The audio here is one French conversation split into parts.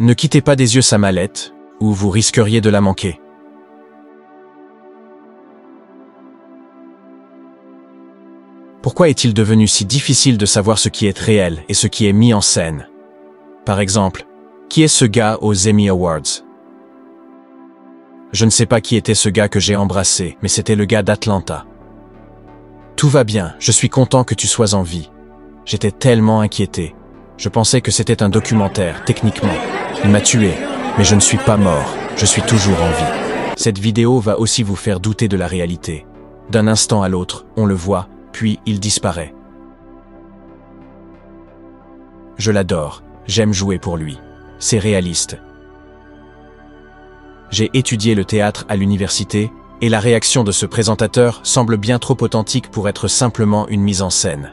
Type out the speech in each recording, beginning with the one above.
Ne quittez pas des yeux sa mallette, ou vous risqueriez de la manquer. Pourquoi est-il devenu si difficile de savoir ce qui est réel et ce qui est mis en scène? Par exemple, qui est ce gars aux Emmy Awards? Je ne sais pas qui était ce gars que j'ai embrassé, mais c'était le gars d'Atlanta. Tout va bien, je suis content que tu sois en vie. J'étais tellement inquiété. Je pensais que c'était un documentaire, techniquement. Il m'a tué, mais je ne suis pas mort, je suis toujours en vie. Cette vidéo va aussi vous faire douter de la réalité. D'un instant à l'autre, on le voit, puis il disparaît. Je l'adore, j'aime jouer pour lui. C'est réaliste. J'ai étudié le théâtre à l'université, et la réaction de ce présentateur semble bien trop authentique pour être simplement une mise en scène.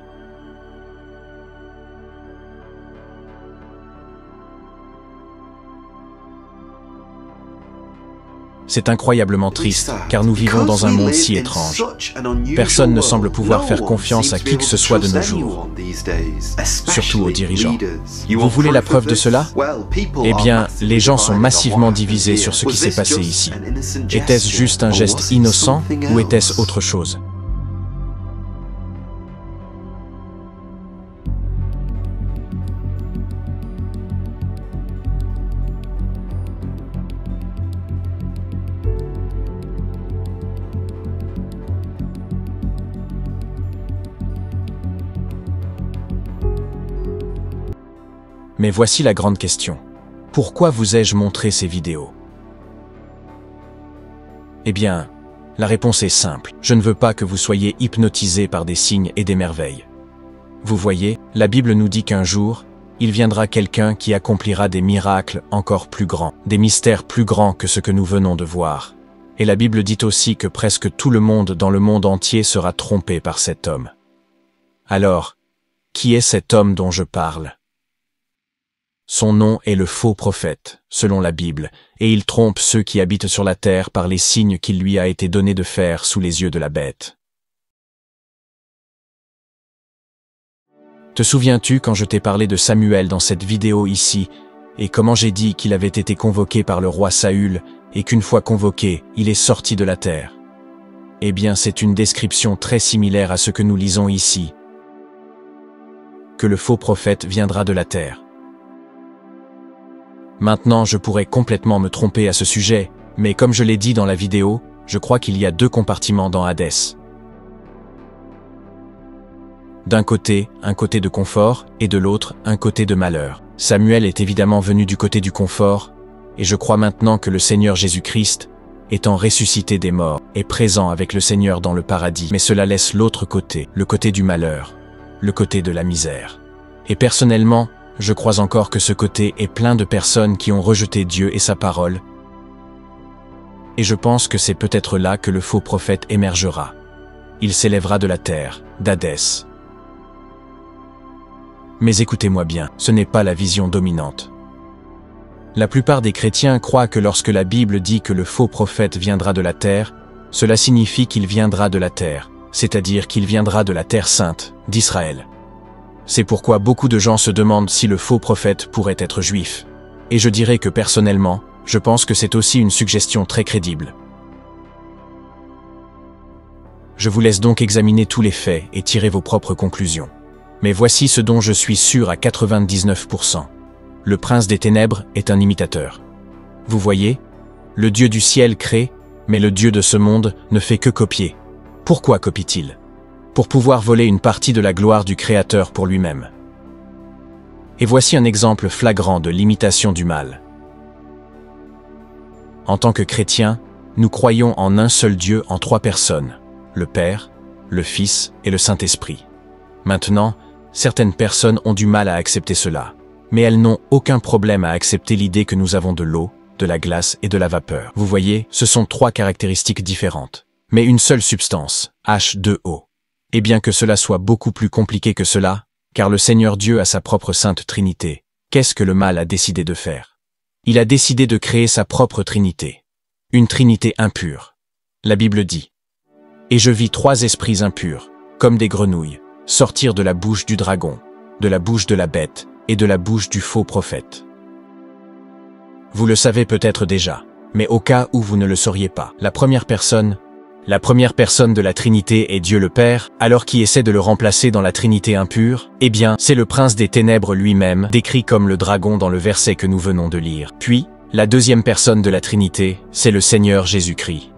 C'est incroyablement triste, car nous vivons dans un monde si étrange. Personne ne semble pouvoir faire confiance à qui que ce soit de nos jours, surtout aux dirigeants. Vous voulez la preuve de cela? Eh bien, les gens sont massivement divisés sur ce qui s'est passé ici. Était-ce juste un geste innocent, ou était-ce autre chose? Mais voici la grande question. Pourquoi vous ai-je montré ces vidéos? Eh bien, la réponse est simple. Je ne veux pas que vous soyez hypnotisés par des signes et des merveilles. Vous voyez, la Bible nous dit qu'un jour, il viendra quelqu'un qui accomplira des miracles encore plus grands, des mystères plus grands que ce que nous venons de voir. Et la Bible dit aussi que presque tout le monde dans le monde entier sera trompé par cet homme. Alors, qui est cet homme dont je parle? Son nom est le faux prophète, selon la Bible, et il trompe ceux qui habitent sur la terre par les signes qu'il lui a été donné de faire sous les yeux de la bête. Te souviens-tu quand je t'ai parlé de Samuel dans cette vidéo ici, et comment j'ai dit qu'il avait été convoqué par le roi Saül, et qu'une fois convoqué, il est sorti de la terre? Eh bien, c'est une description très similaire à ce que nous lisons ici, que le faux prophète viendra de la terre. Maintenant, je pourrais complètement me tromper à ce sujet, mais comme je l'ai dit dans la vidéo, je crois qu'il y a deux compartiments dans Hadès. D'un côté, un côté de confort, et de l'autre, un côté de malheur. Samuel est évidemment venu du côté du confort, et je crois maintenant que le Seigneur Jésus-Christ, étant ressuscité des morts, est présent avec le Seigneur dans le paradis. Mais cela laisse l'autre côté, le côté du malheur, le côté de la misère. Et personnellement, je crois encore que ce côté est plein de personnes qui ont rejeté Dieu et sa parole. Et je pense que c'est peut-être là que le faux prophète émergera. Il s'élèvera de la terre, d'Hadès. Mais écoutez-moi bien, ce n'est pas la vision dominante. La plupart des chrétiens croient que lorsque la Bible dit que le faux prophète viendra de la terre, cela signifie qu'il viendra de la terre, c'est-à-dire qu'il viendra de la terre sainte, d'Israël. C'est pourquoi beaucoup de gens se demandent si le faux prophète pourrait être juif. Et je dirais que personnellement, je pense que c'est aussi une suggestion très crédible. Je vous laisse donc examiner tous les faits et tirer vos propres conclusions. Mais voici ce dont je suis sûr à 99%. Le prince des ténèbres est un imitateur. Vous voyez, le Dieu du ciel crée, mais le Dieu de ce monde ne fait que copier. Pourquoi copie-t-il? Pour pouvoir voler une partie de la gloire du Créateur pour lui-même. Et voici un exemple flagrant de l'imitation du mal. En tant que chrétiens, nous croyons en un seul Dieu en trois personnes, le Père, le Fils et le Saint-Esprit. Maintenant, certaines personnes ont du mal à accepter cela, mais elles n'ont aucun problème à accepter l'idée que nous avons de l'eau, de la glace et de la vapeur. Vous voyez, ce sont trois caractéristiques différentes, mais une seule substance, H2O. Et bien que cela soit beaucoup plus compliqué que cela, car le Seigneur Dieu a sa propre sainte Trinité, qu'est-ce que le mal a décidé de faire? Il a décidé de créer sa propre Trinité. Une Trinité impure. La Bible dit « Et je vis trois esprits impurs, comme des grenouilles, sortir de la bouche du dragon, de la bouche de la bête et de la bouche du faux prophète. » Vous le savez peut-être déjà, mais au cas où vous ne le sauriez pas, la première personne de la Trinité est Dieu le Père, alors qui essaie de le remplacer dans la Trinité impure, eh bien, c'est le prince des ténèbres lui-même, décrit comme le dragon dans le verset que nous venons de lire. Puis, la deuxième personne de la Trinité, c'est le Seigneur Jésus-Christ.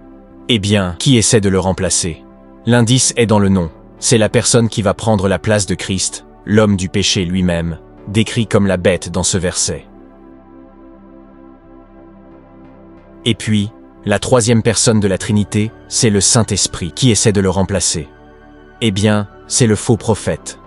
Eh bien, qui essaie de le remplacer? L'indice est dans le nom. C'est la personne qui va prendre la place de Christ, l'homme du péché lui-même, décrit comme la bête dans ce verset. Et puis, la troisième personne de la Trinité, c'est le Saint-Esprit qui essaie de le remplacer. Eh bien, c'est le faux prophète.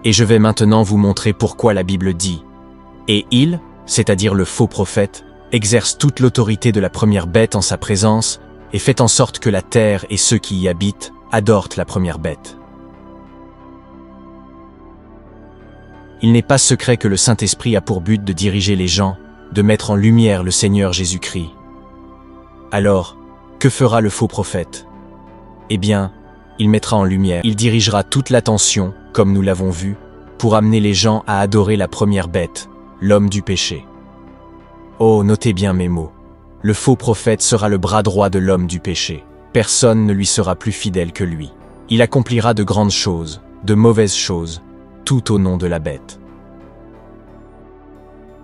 Et je vais maintenant vous montrer pourquoi la Bible dit « Et il, c'est-à-dire le faux prophète, exerce toute l'autorité de la première bête en sa présence et fait en sorte que la terre et ceux qui y habitent adorent la première bête. » Il n'est pas secret que le Saint-Esprit a pour but de diriger les gens, de mettre en lumière le Seigneur Jésus-Christ. Alors, que fera le faux prophète? Eh bien, il mettra en lumière, il dirigera toute l'attention, comme nous l'avons vu, pour amener les gens à adorer la première bête, l'homme du péché. Oh, notez bien mes mots. Le faux prophète sera le bras droit de l'homme du péché. Personne ne lui sera plus fidèle que lui. Il accomplira de grandes choses, de mauvaises choses, tout au nom de la bête.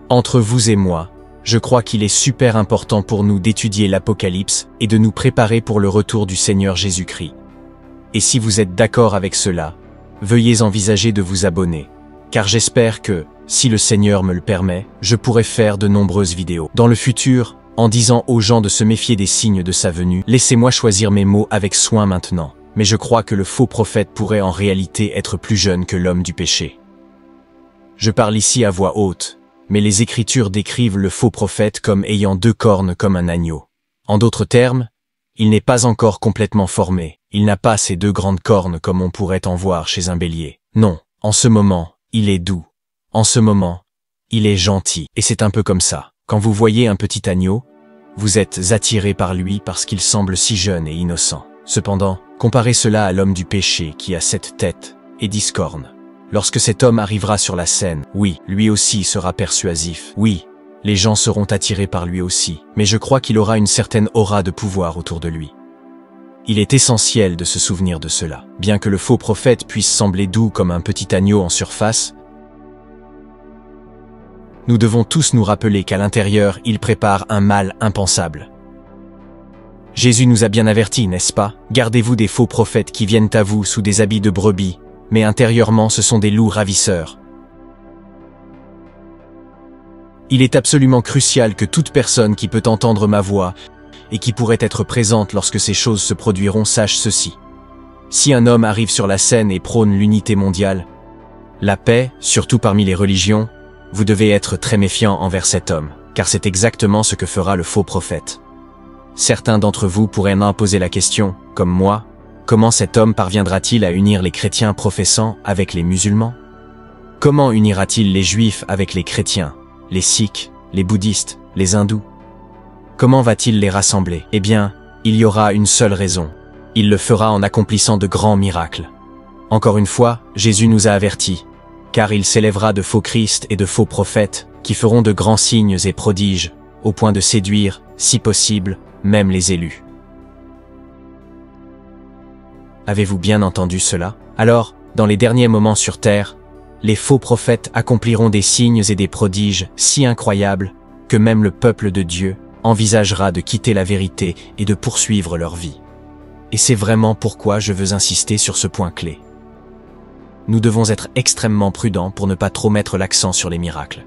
Entre vous et moi, je crois qu'il est super important pour nous d'étudier l'Apocalypse et de nous préparer pour le retour du Seigneur Jésus-Christ. Et si vous êtes d'accord avec cela, veuillez envisager de vous abonner, car j'espère que, si le Seigneur me le permet, je pourrai faire de nombreuses vidéos. Dans le futur, en disant aux gens de se méfier des signes de sa venue, laissez-moi choisir mes mots avec soin maintenant, mais je crois que le faux prophète pourrait en réalité être plus jeune que l'homme du péché. Je parle ici à voix haute, mais les Écritures décrivent le faux prophète comme ayant 2 cornes comme un agneau. En d'autres termes, il n'est pas encore complètement formé, il n'a pas ces 2 grandes cornes comme on pourrait en voir chez un bélier. Non, en ce moment, il est doux. En ce moment, il est gentil. Et c'est un peu comme ça. Quand vous voyez un petit agneau, vous êtes attiré par lui parce qu'il semble si jeune et innocent. Cependant, comparez cela à l'homme du péché qui a 7 têtes et 10 cornes. Lorsque cet homme arrivera sur la scène, oui, lui aussi sera persuasif. Oui, les gens seront attirés par lui aussi, mais je crois qu'il aura une certaine aura de pouvoir autour de lui. Il est essentiel de se souvenir de cela. Bien que le faux prophète puisse sembler doux comme un petit agneau en surface, nous devons tous nous rappeler qu'à l'intérieur, il prépare un mal impensable. Jésus nous a bien avertis, n'est-ce pas? Gardez-vous des faux prophètes qui viennent à vous sous des habits de brebis, mais intérieurement ce sont des loups ravisseurs. Il est absolument crucial que toute personne qui peut entendre ma voix et qui pourrait être présente lorsque ces choses se produiront sache ceci. Si un homme arrive sur la scène et prône l'unité mondiale, la paix, surtout parmi les religions, vous devez être très méfiant envers cet homme, car c'est exactement ce que fera le faux prophète. Certains d'entre vous pourraient m'en poser la question, comme moi, comment cet homme parviendra-t-il à unir les chrétiens professants avec les musulmans? Comment unira-t-il les juifs avec les chrétiens, les sikhs, les bouddhistes, les hindous? Comment va-t-il les rassembler? Eh bien, il y aura une seule raison. Il le fera en accomplissant de grands miracles. Encore une fois, Jésus nous a avertis, car il s'élèvera de faux Christ et de faux prophètes qui feront de grands signes et prodiges, au point de séduire, si possible, même les élus. Avez-vous bien entendu cela? Alors, dans les derniers moments sur terre, les faux prophètes accompliront des signes et des prodiges si incroyables que même le peuple de Dieu envisagera de quitter la vérité et de poursuivre leur vie. Et c'est vraiment pourquoi je veux insister sur ce point clé. Nous devons être extrêmement prudents pour ne pas trop mettre l'accent sur les miracles.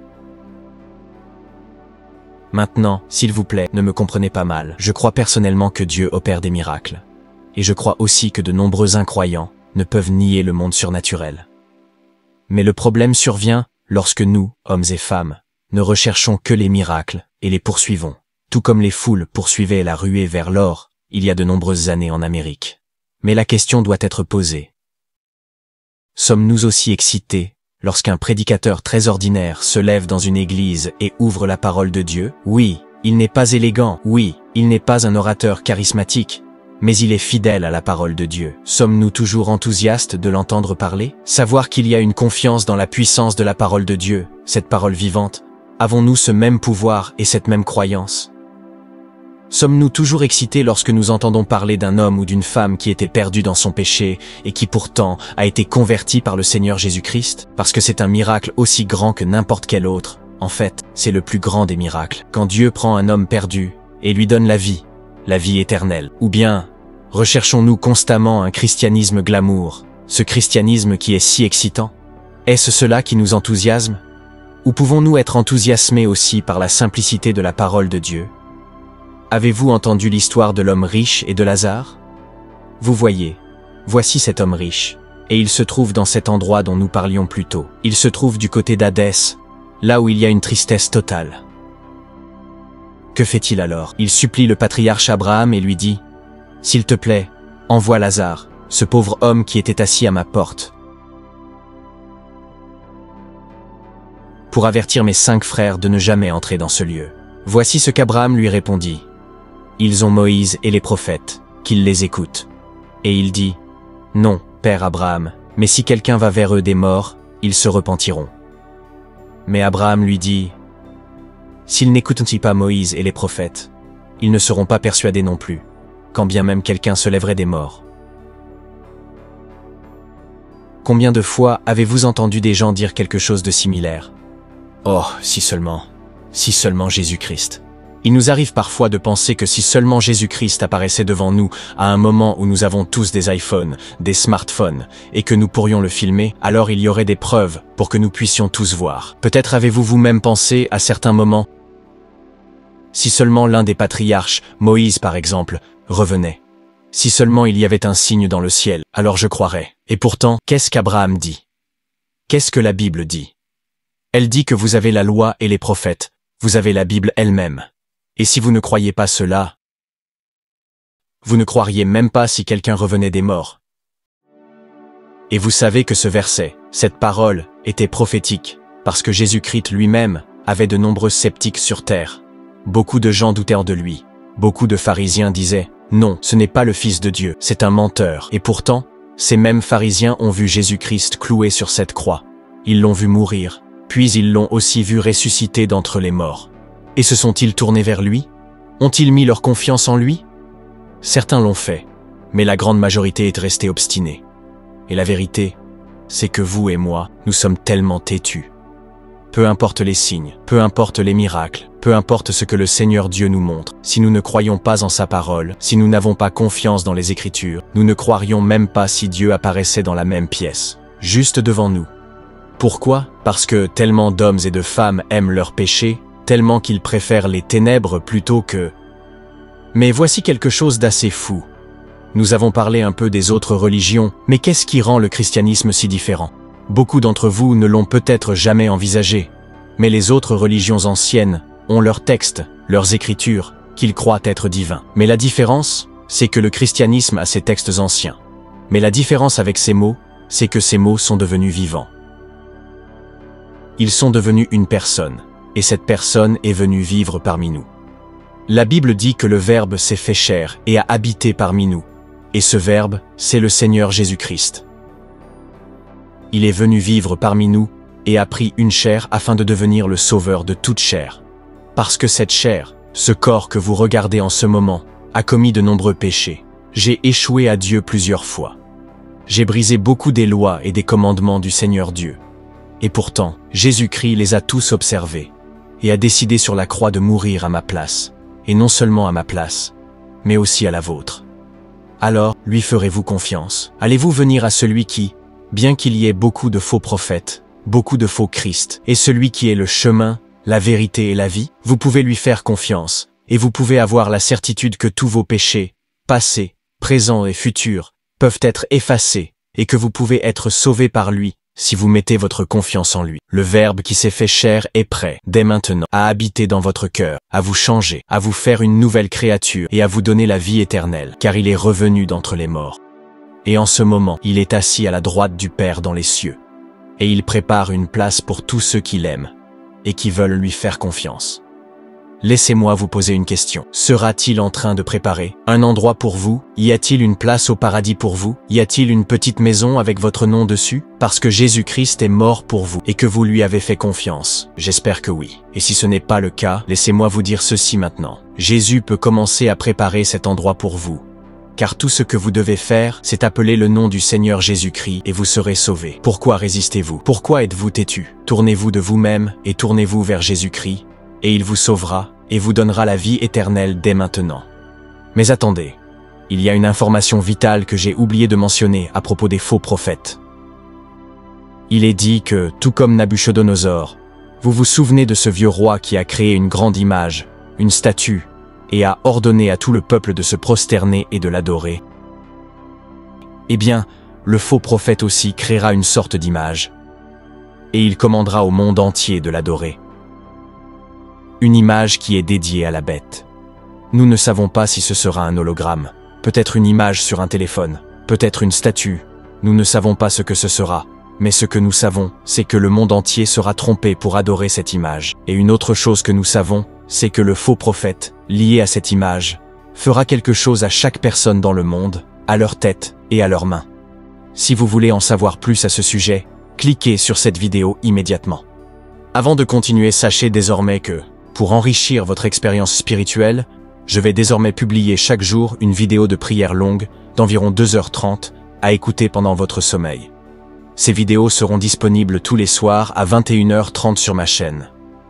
Maintenant, s'il vous plaît, ne me comprenez pas mal. Je crois personnellement que Dieu opère des miracles. Et je crois aussi que de nombreux incroyants ne peuvent nier le monde surnaturel. Mais le problème survient lorsque nous, hommes et femmes, ne recherchons que les miracles et les poursuivons, tout comme les foules poursuivaient la ruée vers l'or il y a de nombreuses années en Amérique. Mais la question doit être posée. Sommes-nous aussi excités lorsqu'un prédicateur très ordinaire se lève dans une église et ouvre la parole de Dieu? Oui, il n'est pas élégant, oui, il n'est pas un orateur charismatique, mais il est fidèle à la parole de Dieu. Sommes-nous toujours enthousiastes de l'entendre parler? Savoir qu'il y a une confiance dans la puissance de la parole de Dieu, cette parole vivante, Avons-nous ce même pouvoir et cette même croyance? Sommes-nous toujours excités lorsque nous entendons parler d'un homme ou d'une femme qui était perdu dans son péché et qui pourtant a été converti par le Seigneur Jésus-Christ? Parce que c'est un miracle aussi grand que n'importe quel autre. En fait, c'est le plus grand des miracles. Quand Dieu prend un homme perdu et lui donne la vie éternelle. Ou bien, recherchons-nous constamment un christianisme glamour, ce christianisme qui est si excitant? Est-ce cela qui nous enthousiasme? Ou pouvons-nous être enthousiasmés aussi par la simplicité de la parole de Dieu? Avez-vous entendu l'histoire de l'homme riche et de Lazare? Vous voyez, voici cet homme riche, et il se trouve dans cet endroit dont nous parlions plus tôt. Il se trouve du côté d'Hadès, là où il y a une tristesse totale. Que fait-il alors? Il supplie le patriarche Abraham et lui dit « S'il te plaît, envoie Lazare, ce pauvre homme qui était assis à ma porte, pour avertir mes 5 frères de ne jamais entrer dans ce lieu. » Voici ce qu'Abraham lui répondit. Ils ont Moïse et les prophètes, qu'ils les écoutent. Et il dit, non, Père Abraham, mais si quelqu'un va vers eux des morts, ils se repentiront. Mais Abraham lui dit, s'ils n'écoutent pas Moïse et les prophètes, ils ne seront pas persuadés non plus, quand bien même quelqu'un se lèverait des morts. Combien de fois avez-vous entendu des gens dire quelque chose de similaire? Oh, si seulement Jésus-Christ. Il nous arrive parfois de penser que si seulement Jésus-Christ apparaissait devant nous à un moment où nous avons tous des iPhones, des smartphones, et que nous pourrions le filmer, alors il y aurait des preuves pour que nous puissions tous voir. Peut-être avez-vous vous-même pensé à certains moments, si seulement l'un des patriarches, Moïse par exemple, revenait. Si seulement il y avait un signe dans le ciel, alors je croirais. Et pourtant, qu'est-ce qu'Abraham dit? Qu'est-ce que la Bible dit? Elle dit que vous avez la loi et les prophètes, vous avez la Bible elle-même. Et si vous ne croyez pas cela, vous ne croiriez même pas si quelqu'un revenait des morts. Et vous savez que ce verset, cette parole, était prophétique, parce que Jésus-Christ lui-même avait de nombreux sceptiques sur terre. Beaucoup de gens doutèrent de lui. Beaucoup de pharisiens disaient, non, ce n'est pas le Fils de Dieu, c'est un menteur. Et pourtant, ces mêmes pharisiens ont vu Jésus-Christ cloué sur cette croix. Ils l'ont vu mourir, puis ils l'ont aussi vu ressusciter d'entre les morts. Et se sont-ils tournés vers lui? Ont-ils mis leur confiance en lui? Certains l'ont fait, mais la grande majorité est restée obstinée. Et la vérité, c'est que vous et moi, nous sommes tellement têtus. Peu importe les signes, peu importe les miracles, peu importe ce que le Seigneur Dieu nous montre, si nous ne croyons pas en sa parole, si nous n'avons pas confiance dans les Écritures, nous ne croirions même pas si Dieu apparaissait dans la même pièce, juste devant nous. Pourquoi? Parce que tellement d'hommes et de femmes aiment leur péché, tellement qu'ils préfèrent les ténèbres plutôt que... Mais voici quelque chose d'assez fou. Nous avons parlé un peu des autres religions, mais qu'est-ce qui rend le christianisme si différent? Beaucoup d'entre vous ne l'ont peut-être jamais envisagé, mais les autres religions anciennes ont leurs textes, leurs écritures, qu'ils croient être divins. Mais la différence, c'est que le christianisme a ses textes anciens. Mais la différence avec ces mots, c'est que ces mots sont devenus vivants. Ils sont devenus une personne. Et cette personne est venue vivre parmi nous. La Bible dit que le Verbe s'est fait chair et a habité parmi nous. Et ce Verbe, c'est le Seigneur Jésus-Christ. Il est venu vivre parmi nous et a pris une chair afin de devenir le sauveur de toute chair. Parce que cette chair, ce corps que vous regardez en ce moment, a commis de nombreux péchés. J'ai échoué à Dieu plusieurs fois. J'ai brisé beaucoup des lois et des commandements du Seigneur Dieu. Et pourtant, Jésus-Christ les a tous observés et a décidé sur la croix de mourir à ma place, et non seulement à ma place, mais aussi à la vôtre. Alors, lui ferez-vous confiance? Allez-vous venir à celui qui, bien qu'il y ait beaucoup de faux prophètes, beaucoup de faux Christ, est celui qui est le chemin, la vérité et la vie? Vous pouvez lui faire confiance, et vous pouvez avoir la certitude que tous vos péchés, passés, présents et futurs, peuvent être effacés, et que vous pouvez être sauvés par lui, si vous mettez votre confiance en lui. Le Verbe qui s'est fait chair est prêt, dès maintenant, à habiter dans votre cœur, à vous changer, à vous faire une nouvelle créature et à vous donner la vie éternelle, car il est revenu d'entre les morts. Et en ce moment, il est assis à la droite du Père dans les cieux. Et il prépare une place pour tous ceux qui l'aiment et qui veulent lui faire confiance. Laissez-moi vous poser une question. Sera-t-il en train de préparer un endroit pour vous? Y a-t-il une place au paradis pour vous? Y a-t-il une petite maison avec votre nom dessus? Parce que Jésus-Christ est mort pour vous et que vous lui avez fait confiance. J'espère que oui. Et si ce n'est pas le cas, laissez-moi vous dire ceci maintenant. Jésus peut commencer à préparer cet endroit pour vous. Car tout ce que vous devez faire, c'est appeler le nom du Seigneur Jésus-Christ et vous serez sauvés. Pourquoi résistez-vous? Pourquoi êtes-vous têtu? Tournez-vous de vous-même et tournez-vous vers Jésus-Christ, et il vous sauvera et vous donnera la vie éternelle dès maintenant. Mais attendez, il y a une information vitale que j'ai oublié de mentionner à propos des faux prophètes. Il est dit que, tout comme Nabuchodonosor, vous vous souvenez de ce vieux roi qui a créé une grande image, une statue, et a ordonné à tout le peuple de se prosterner et de l'adorer. Eh bien, le faux prophète aussi créera une sorte d'image, et il commandera au monde entier de l'adorer. Une image qui est dédiée à la bête. Nous ne savons pas si ce sera un hologramme, peut-être une image sur un téléphone, peut-être une statue. Nous ne savons pas ce que ce sera, mais ce que nous savons, c'est que le monde entier sera trompé pour adorer cette image. Et une autre chose que nous savons, c'est que le faux prophète, lié à cette image, fera quelque chose à chaque personne dans le monde, à leur tête et à leurs mains. Si vous voulez en savoir plus à ce sujet, cliquez sur cette vidéo immédiatement. Avant de continuer, sachez désormais que, pour enrichir votre expérience spirituelle, je vais désormais publier chaque jour une vidéo de prière longue d'environ 2h30 à écouter pendant votre sommeil. Ces vidéos seront disponibles tous les soirs à 21h30 sur ma chaîne.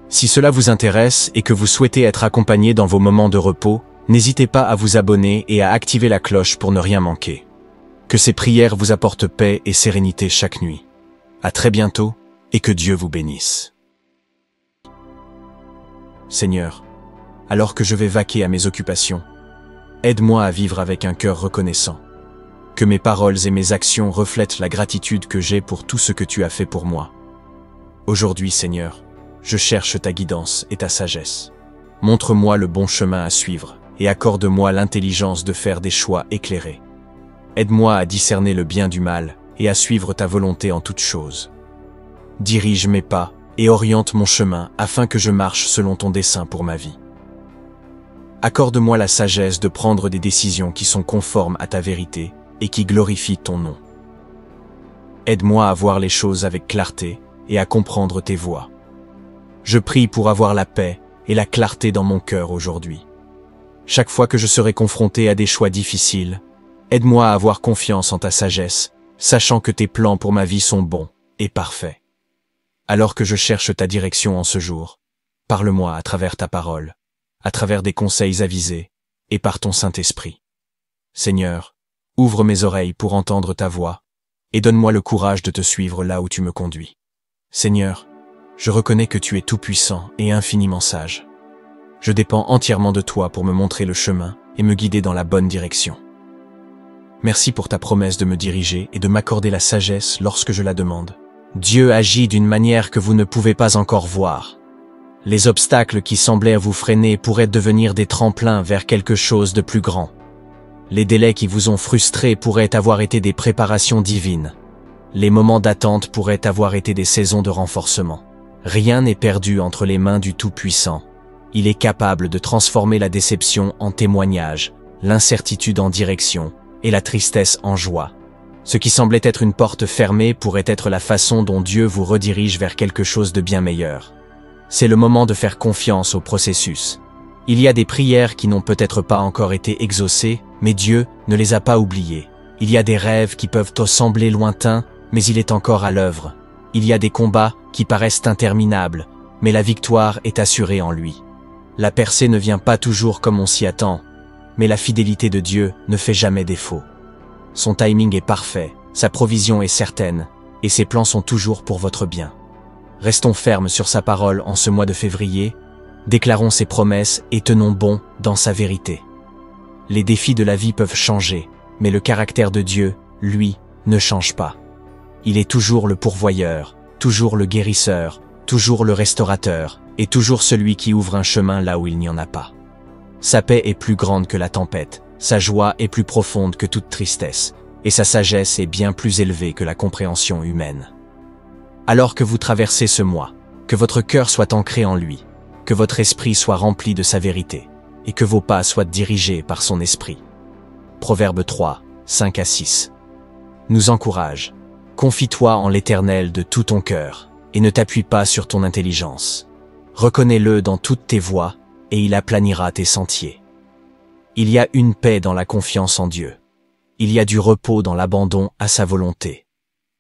Si cela vous intéresse et que vous souhaitez être accompagné dans vos moments de repos, n'hésitez pas à vous abonner et à activer la cloche pour ne rien manquer. Que ces prières vous apportent paix et sérénité chaque nuit. À très bientôt et que Dieu vous bénisse. Seigneur, alors que je vais vaquer à mes occupations, aide-moi à vivre avec un cœur reconnaissant. Que mes paroles et mes actions reflètent la gratitude que j'ai pour tout ce que tu as fait pour moi. Aujourd'hui, Seigneur, je cherche ta guidance et ta sagesse. Montre-moi le bon chemin à suivre et accorde-moi l'intelligence de faire des choix éclairés. Aide-moi à discerner le bien du mal et à suivre ta volonté en toutes choses. Dirige mes pas et oriente mon chemin afin que je marche selon ton dessein pour ma vie. Accorde-moi la sagesse de prendre des décisions qui sont conformes à ta vérité et qui glorifient ton nom. Aide-moi à voir les choses avec clarté et à comprendre tes voies. Je prie pour avoir la paix et la clarté dans mon cœur aujourd'hui. Chaque fois que je serai confronté à des choix difficiles, aide-moi à avoir confiance en ta sagesse, sachant que tes plans pour ma vie sont bons et parfaits. Alors que je cherche ta direction en ce jour, parle-moi à travers ta parole, à travers des conseils avisés et par ton Saint-Esprit. Seigneur, ouvre mes oreilles pour entendre ta voix et donne-moi le courage de te suivre là où tu me conduis. Seigneur, je reconnais que tu es tout-puissant et infiniment sage. Je dépends entièrement de toi pour me montrer le chemin et me guider dans la bonne direction. Merci pour ta promesse de me diriger et de m'accorder la sagesse lorsque je la demande. Dieu agit d'une manière que vous ne pouvez pas encore voir. Les obstacles qui semblaient vous freiner pourraient devenir des tremplins vers quelque chose de plus grand. Les délais qui vous ont frustré pourraient avoir été des préparations divines. Les moments d'attente pourraient avoir été des saisons de renforcement. Rien n'est perdu entre les mains du Tout-Puissant. Il est capable de transformer la déception en témoignage, l'incertitude en direction et la tristesse en joie. Ce qui semblait être une porte fermée pourrait être la façon dont Dieu vous redirige vers quelque chose de bien meilleur. C'est le moment de faire confiance au processus. Il y a des prières qui n'ont peut-être pas encore été exaucées, mais Dieu ne les a pas oubliées. Il y a des rêves qui peuvent te sembler lointains, mais il est encore à l'œuvre. Il y a des combats qui paraissent interminables, mais la victoire est assurée en lui. La percée ne vient pas toujours comme on s'y attend, mais la fidélité de Dieu ne fait jamais défaut. Son timing est parfait, sa provision est certaine, et ses plans sont toujours pour votre bien. Restons fermes sur sa parole en ce mois de février, déclarons ses promesses et tenons bon dans sa vérité. Les défis de la vie peuvent changer, mais le caractère de Dieu, lui, ne change pas. Il est toujours le pourvoyeur, toujours le guérisseur, toujours le restaurateur, et toujours celui qui ouvre un chemin là où il n'y en a pas. Sa paix est plus grande que la tempête, sa joie est plus profonde que toute tristesse, et sa sagesse est bien plus élevée que la compréhension humaine. Alors que vous traversez ce mois, que votre cœur soit ancré en lui, que votre esprit soit rempli de sa vérité, et que vos pas soient dirigés par son esprit. Proverbe 3, 5 à 6. Nous encourage. Confie-toi en l'Éternel de tout ton cœur, et ne t'appuie pas sur ton intelligence. Reconnais-le dans toutes tes voies, et il aplanira tes sentiers. Il y a une paix dans la confiance en Dieu. Il y a du repos dans l'abandon à sa volonté.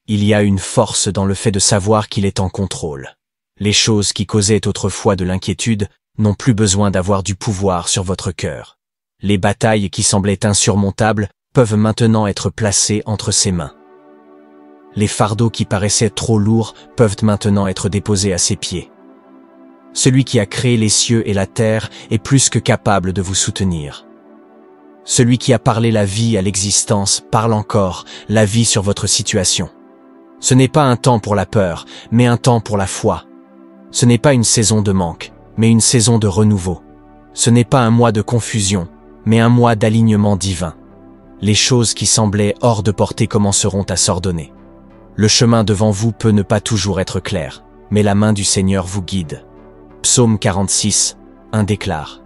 Il y a une force dans le fait de savoir qu'il est en contrôle. Les choses qui causaient autrefois de l'inquiétude n'ont plus besoin d'avoir du pouvoir sur votre cœur. Les batailles qui semblaient insurmontables peuvent maintenant être placées entre ses mains. Les fardeaux qui paraissaient trop lourds peuvent maintenant être déposés à ses pieds. Celui qui a créé les cieux et la terre est plus que capable de vous soutenir. Celui qui a parlé la vie à l'existence parle encore la vie sur votre situation. Ce n'est pas un temps pour la peur, mais un temps pour la foi. Ce n'est pas une saison de manque, mais une saison de renouveau. Ce n'est pas un mois de confusion, mais un mois d'alignement divin. Les choses qui semblaient hors de portée commenceront à s'ordonner. Le chemin devant vous peut ne pas toujours être clair, mais la main du Seigneur vous guide. Psaume 46, 1 déclare: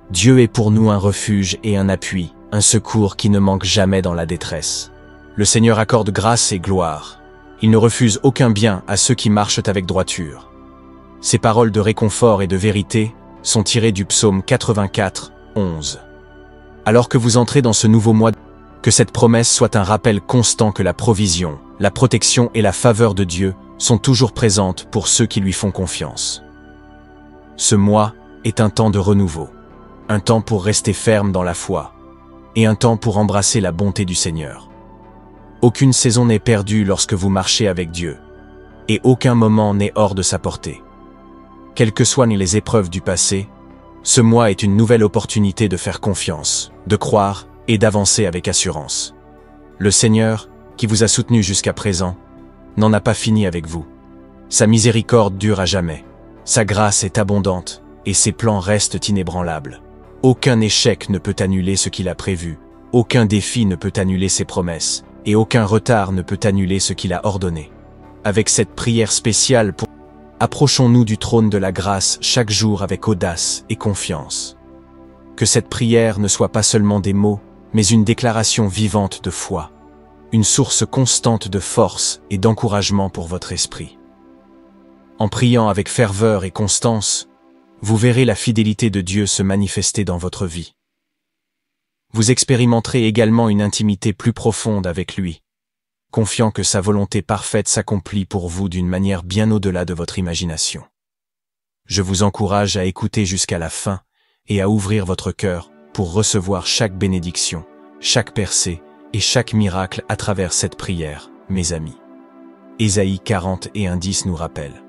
Dieu est pour nous un refuge et un appui, un secours qui ne manque jamais dans la détresse. Le Seigneur accorde grâce et gloire. Il ne refuse aucun bien à ceux qui marchent avec droiture. Ces paroles de réconfort et de vérité sont tirées du psaume 84, 11. Alors que vous entrez dans ce nouveau mois, que cette promesse soit un rappel constant que la provision, la protection et la faveur de Dieu sont toujours présentes pour ceux qui lui font confiance. Ce mois est un temps de renouveau, un temps pour rester ferme dans la foi, et un temps pour embrasser la bonté du Seigneur. Aucune saison n'est perdue lorsque vous marchez avec Dieu, et aucun moment n'est hors de sa portée. Quelles que soient les épreuves du passé, ce mois est une nouvelle opportunité de faire confiance, de croire et d'avancer avec assurance. Le Seigneur, qui vous a soutenu jusqu'à présent, n'en a pas fini avec vous. Sa miséricorde dure à jamais. Sa grâce est abondante et ses plans restent inébranlables. Aucun échec ne peut annuler ce qu'il a prévu, aucun défi ne peut annuler ses promesses, et aucun retard ne peut annuler ce qu'il a ordonné. Avec cette prière spéciale approchons-nous du trône de la grâce chaque jour avec audace et confiance. Que cette prière ne soit pas seulement des mots, mais une déclaration vivante de foi, une source constante de force et d'encouragement pour votre esprit. En priant avec ferveur et constance, vous verrez la fidélité de Dieu se manifester dans votre vie. Vous expérimenterez également une intimité plus profonde avec lui, confiant que sa volonté parfaite s'accomplit pour vous d'une manière bien au-delà de votre imagination. Je vous encourage à écouter jusqu'à la fin et à ouvrir votre cœur pour recevoir chaque bénédiction, chaque percée et chaque miracle à travers cette prière, mes amis. Ésaïe 40 et 1:10 nous rappelle: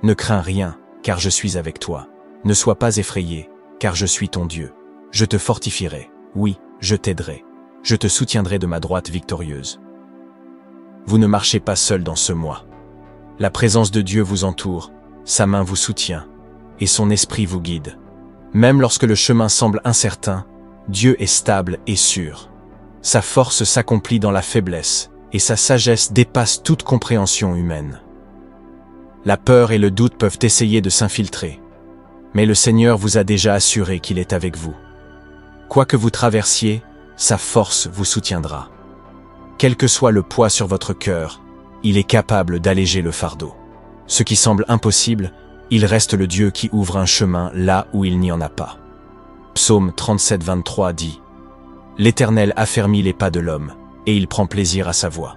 Ne crains rien, car je suis avec toi. Ne sois pas effrayé, car je suis ton Dieu. Je te fortifierai, oui, je t'aiderai. Je te soutiendrai de ma droite victorieuse. Vous ne marchez pas seul dans ce mois. La présence de Dieu vous entoure, sa main vous soutient, et son esprit vous guide. Même lorsque le chemin semble incertain, Dieu est stable et sûr. Sa force s'accomplit dans la faiblesse, et sa sagesse dépasse toute compréhension humaine. La peur et le doute peuvent essayer de s'infiltrer, mais le Seigneur vous a déjà assuré qu'il est avec vous. Quoi que vous traversiez, sa force vous soutiendra. Quel que soit le poids sur votre cœur, il est capable d'alléger le fardeau. Ce qui semble impossible, il reste le Dieu qui ouvre un chemin là où il n'y en a pas. Psaume 37, 23 dit: L'Éternel affermit les pas de l'homme, et il prend plaisir à sa voie.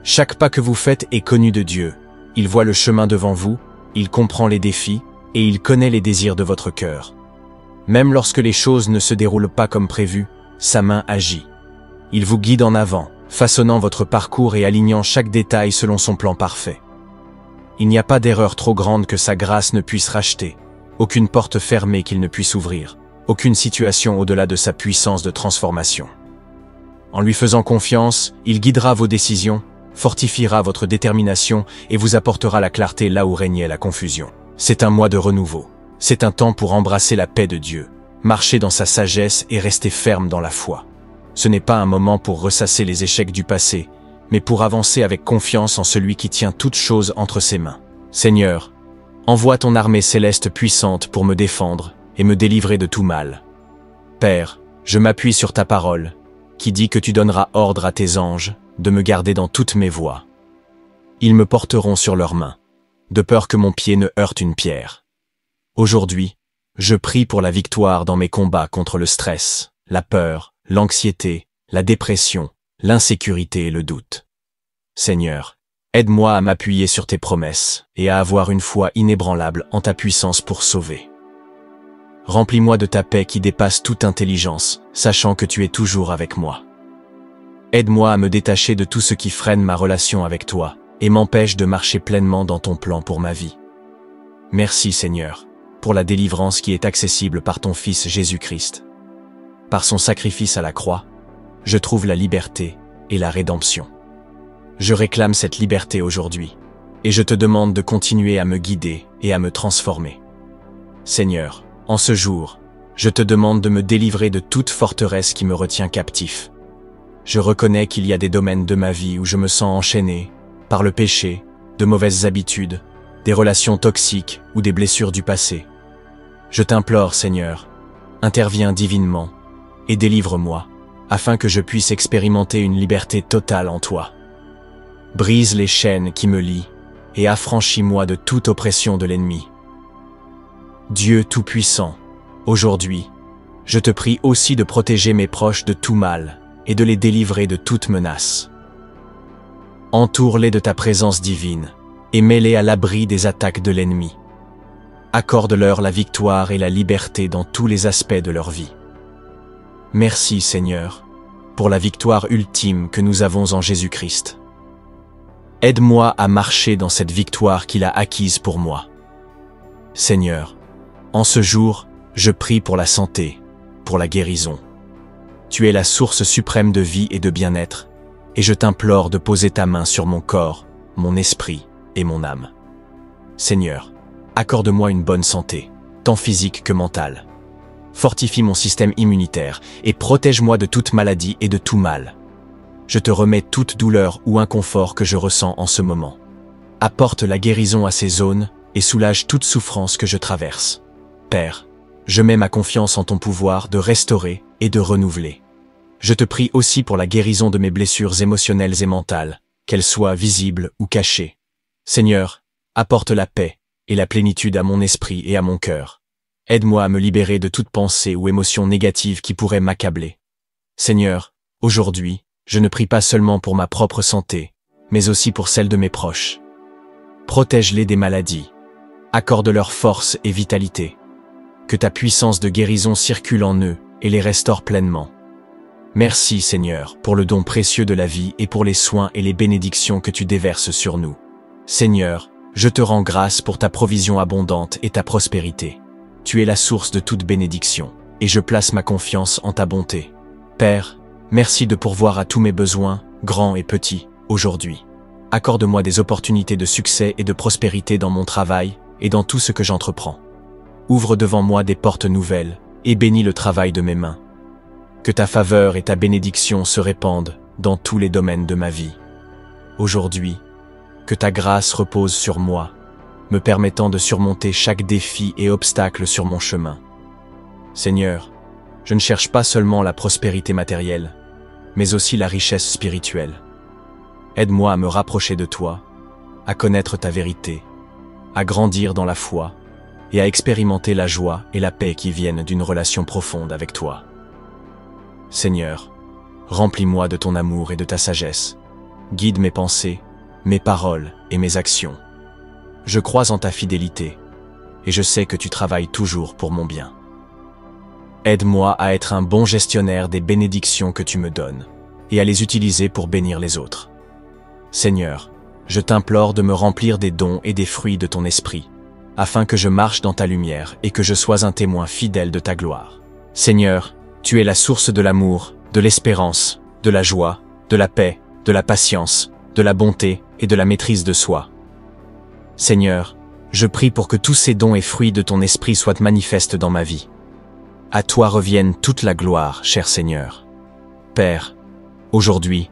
Chaque pas que vous faites est connu de Dieu. Il voit le chemin devant vous, il comprend les défis, et il connaît les désirs de votre cœur. Même lorsque les choses ne se déroulent pas comme prévu, sa main agit. Il vous guide en avant, façonnant votre parcours et alignant chaque détail selon son plan parfait. Il n'y a pas d'erreur trop grande que sa grâce ne puisse racheter, aucune porte fermée qu'il ne puisse ouvrir, aucune situation au-delà de sa puissance de transformation. En lui faisant confiance, il guidera vos décisions, fortifiera votre détermination et vous apportera la clarté là où régnait la confusion. C'est un mois de renouveau. C'est un temps pour embrasser la paix de Dieu, marcher dans sa sagesse et rester ferme dans la foi. Ce n'est pas un moment pour ressasser les échecs du passé, mais pour avancer avec confiance en celui qui tient toutes choses entre ses mains. Seigneur, Envoie ton armée céleste puissante pour me défendre et me délivrer de tout mal. Père, je m'appuie sur ta parole, qui dit que tu donneras ordre à tes anges de me garder dans toutes mes voies. Ils me porteront sur leurs mains, de peur que mon pied ne heurte une pierre. Aujourd'hui, je prie pour la victoire dans mes combats contre le stress, la peur, l'anxiété, la dépression, l'insécurité et le doute. Seigneur, aide-moi à m'appuyer sur tes promesses et à avoir une foi inébranlable en ta puissance pour sauver. Remplis-moi de ta paix qui dépasse toute intelligence, sachant que tu es toujours avec moi. Aide-moi à me détacher de tout ce qui freine ma relation avec toi et m'empêche de marcher pleinement dans ton plan pour ma vie. Merci Seigneur, pour la délivrance qui est accessible par ton Fils Jésus-Christ. Par son sacrifice à la croix, je trouve la liberté et la rédemption. Je réclame cette liberté aujourd'hui, et je te demande de continuer à me guider et à me transformer. Seigneur, en ce jour, je te demande de me délivrer de toute forteresse qui me retient captif. Je reconnais qu'il y a des domaines de ma vie où je me sens enchaîné par le péché, de mauvaises habitudes, des relations toxiques ou des blessures du passé. Je t'implore, Seigneur, interviens divinement et délivre-moi, afin que je puisse expérimenter une liberté totale en toi. Brise les chaînes qui me lient et affranchis-moi de toute oppression de l'ennemi. Dieu Tout-Puissant, aujourd'hui, je te prie aussi de protéger mes proches de tout mal et de les délivrer de toute menace. Entoure-les de ta présence divine et mets-les à l'abri des attaques de l'ennemi. Accorde-leur la victoire et la liberté dans tous les aspects de leur vie. Merci Seigneur, pour la victoire ultime que nous avons en Jésus-Christ. Aide-moi à marcher dans cette victoire qu'il a acquise pour moi. Seigneur, en ce jour, je prie pour la santé, pour la guérison. Tu es la source suprême de vie et de bien-être, et je t'implore de poser ta main sur mon corps, mon esprit et mon âme. Seigneur, accorde-moi une bonne santé, tant physique que mentale. Fortifie mon système immunitaire et protège-moi de toute maladie et de tout mal. Je te remets toute douleur ou inconfort que je ressens en ce moment. Apporte la guérison à ces zones et soulage toute souffrance que je traverse. Père, je mets ma confiance en ton pouvoir de restaurer et de renouveler. Je te prie aussi pour la guérison de mes blessures émotionnelles et mentales, qu'elles soient visibles ou cachées. Seigneur, apporte la paix et la plénitude à mon esprit et à mon cœur. Aide-moi à me libérer de toute pensée ou émotion négative qui pourrait m'accabler. Seigneur, aujourd'hui, je ne prie pas seulement pour ma propre santé, mais aussi pour celle de mes proches. Protège-les des maladies. Accorde-leur force et vitalité. Que ta puissance de guérison circule en eux et les restaure pleinement. Merci Seigneur pour le don précieux de la vie et pour les soins et les bénédictions que tu déverses sur nous. Seigneur, je te rends grâce pour ta provision abondante et ta prospérité. Tu es la source de toute bénédiction, et je place ma confiance en ta bonté. Père, merci de pourvoir à tous mes besoins, grands et petits, aujourd'hui. Accorde-moi des opportunités de succès et de prospérité dans mon travail et dans tout ce que j'entreprends. Ouvre devant moi des portes nouvelles et bénis le travail de mes mains. Que ta faveur et ta bénédiction se répandent dans tous les domaines de ma vie. Aujourd'hui, que ta grâce repose sur moi, me permettant de surmonter chaque défi et obstacle sur mon chemin. Seigneur, je ne cherche pas seulement la prospérité matérielle, mais aussi la richesse spirituelle. Aide-moi à me rapprocher de toi, à connaître ta vérité, à grandir dans la foi et à expérimenter la joie et la paix qui viennent d'une relation profonde avec toi. Seigneur, remplis-moi de ton amour et de ta sagesse. Guide mes pensées, mes paroles et mes actions. Je crois en ta fidélité, et je sais que tu travailles toujours pour mon bien. Aide-moi à être un bon gestionnaire des bénédictions que tu me donnes, et à les utiliser pour bénir les autres. Seigneur, je t'implore de me remplir des dons et des fruits de ton esprit, afin que je marche dans ta lumière et que je sois un témoin fidèle de ta gloire. Seigneur, tu es la source de l'amour, de l'espérance, de la joie, de la paix, de la patience, de la bonté et de la maîtrise de soi. Seigneur, je prie pour que tous ces dons et fruits de ton esprit soient manifestes dans ma vie. À toi revienne toute la gloire, cher Seigneur. Père, aujourd'hui,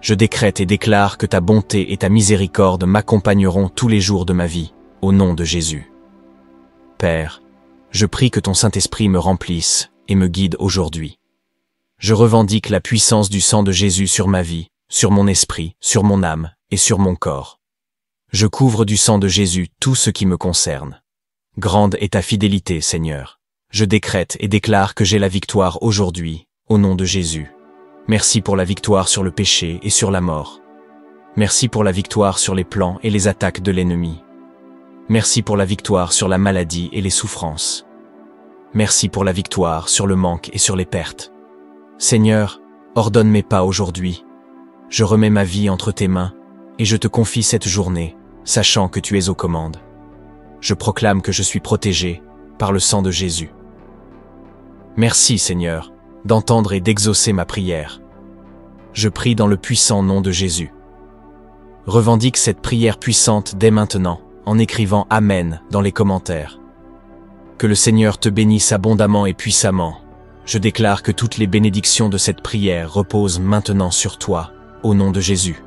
je décrète et déclare que ta bonté et ta miséricorde m'accompagneront tous les jours de ma vie, au nom de Jésus. Père, je prie que ton Saint-Esprit me remplisse et me guide aujourd'hui. Je revendique la puissance du sang de Jésus sur ma vie, sur mon esprit, sur mon âme et sur mon corps. Je couvre du sang de Jésus tout ce qui me concerne. Grande est ta fidélité, Seigneur. Je décrète et déclare que j'ai la victoire aujourd'hui, au nom de Jésus. Merci pour la victoire sur le péché et sur la mort. Merci pour la victoire sur les plans et les attaques de l'ennemi. Merci pour la victoire sur la maladie et les souffrances. Merci pour la victoire sur le manque et sur les pertes. Seigneur, ordonne mes pas aujourd'hui. Je remets ma vie entre tes mains et je te confie cette journée, sachant que tu es aux commandes. Je proclame que je suis protégé par le sang de Jésus. Merci, Seigneur, d'entendre et d'exaucer ma prière. Je prie dans le puissant nom de Jésus. Revendique cette prière puissante dès maintenant, en écrivant Amen dans les commentaires. Que le Seigneur te bénisse abondamment et puissamment. Je déclare que toutes les bénédictions de cette prière reposent maintenant sur toi, au nom de Jésus.